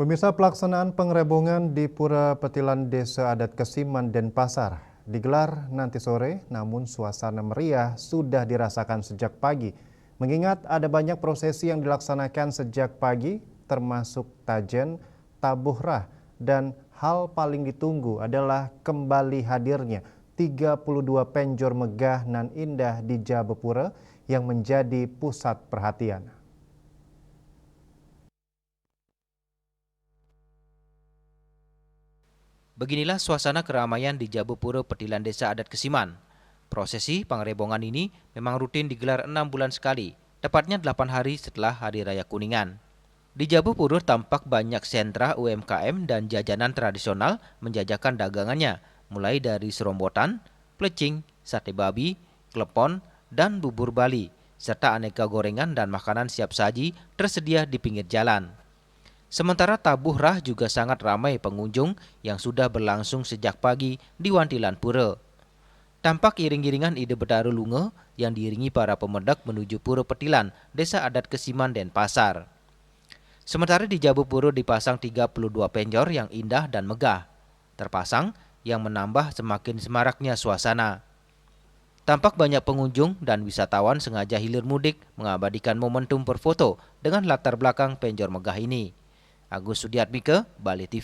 Pemirsa, pelaksanaan pengerebongan di Pura Petilan Desa Adat Kesiman, Denpasar digelar nanti sore, namun suasana meriah sudah dirasakan sejak pagi. Mengingat ada banyak prosesi yang dilaksanakan sejak pagi, termasuk tajen, tabuh rah, dan hal paling ditunggu adalah kembali hadirnya 32 penjor megah nan indah di Jabepura yang menjadi pusat perhatian. Beginilah suasana keramaian di Jabepura Petilan Desa Adat Kesiman. Prosesi pengerebongan ini memang rutin digelar 6 bulan sekali, tepatnya 8 hari setelah Hari Raya Kuningan. Di Jabepura tampak banyak sentra UMKM dan jajanan tradisional menjajakan dagangannya, mulai dari serombotan, plecing, sate babi, klepon, dan bubur Bali, serta aneka gorengan dan makanan siap saji tersedia di pinggir jalan. Sementara tabuh rah juga sangat ramai pengunjung yang sudah berlangsung sejak pagi di Wantilan Pura. Tampak iring-iringan Ide Bedaru Lunge yang diiringi para pemendak menuju Pura Petilan, Desa Adat Kesiman, Denpasar. Sementara di Jabepura dipasang 32 penjor yang indah dan megah. Terpasang yang menambah semakin semaraknya suasana. Tampak banyak pengunjung dan wisatawan sengaja hilir mudik mengabadikan momentum berfoto dengan latar belakang penjor megah ini. Agus Sudiatmike, Bali TV.